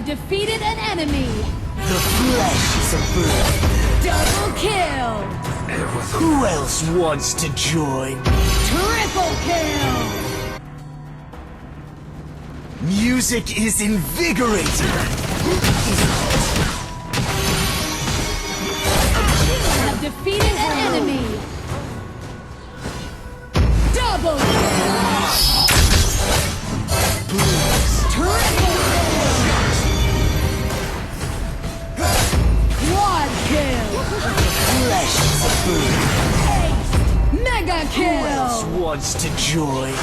have defeated an enemy. The flesh is a bird. Double kill. Who else wants to join? Triple kill. Music is invigorating. You have defeated an enemy. Double kill. Triple kill. Quad kill. Flesh is a bird. Mega Who else kill. wants to join?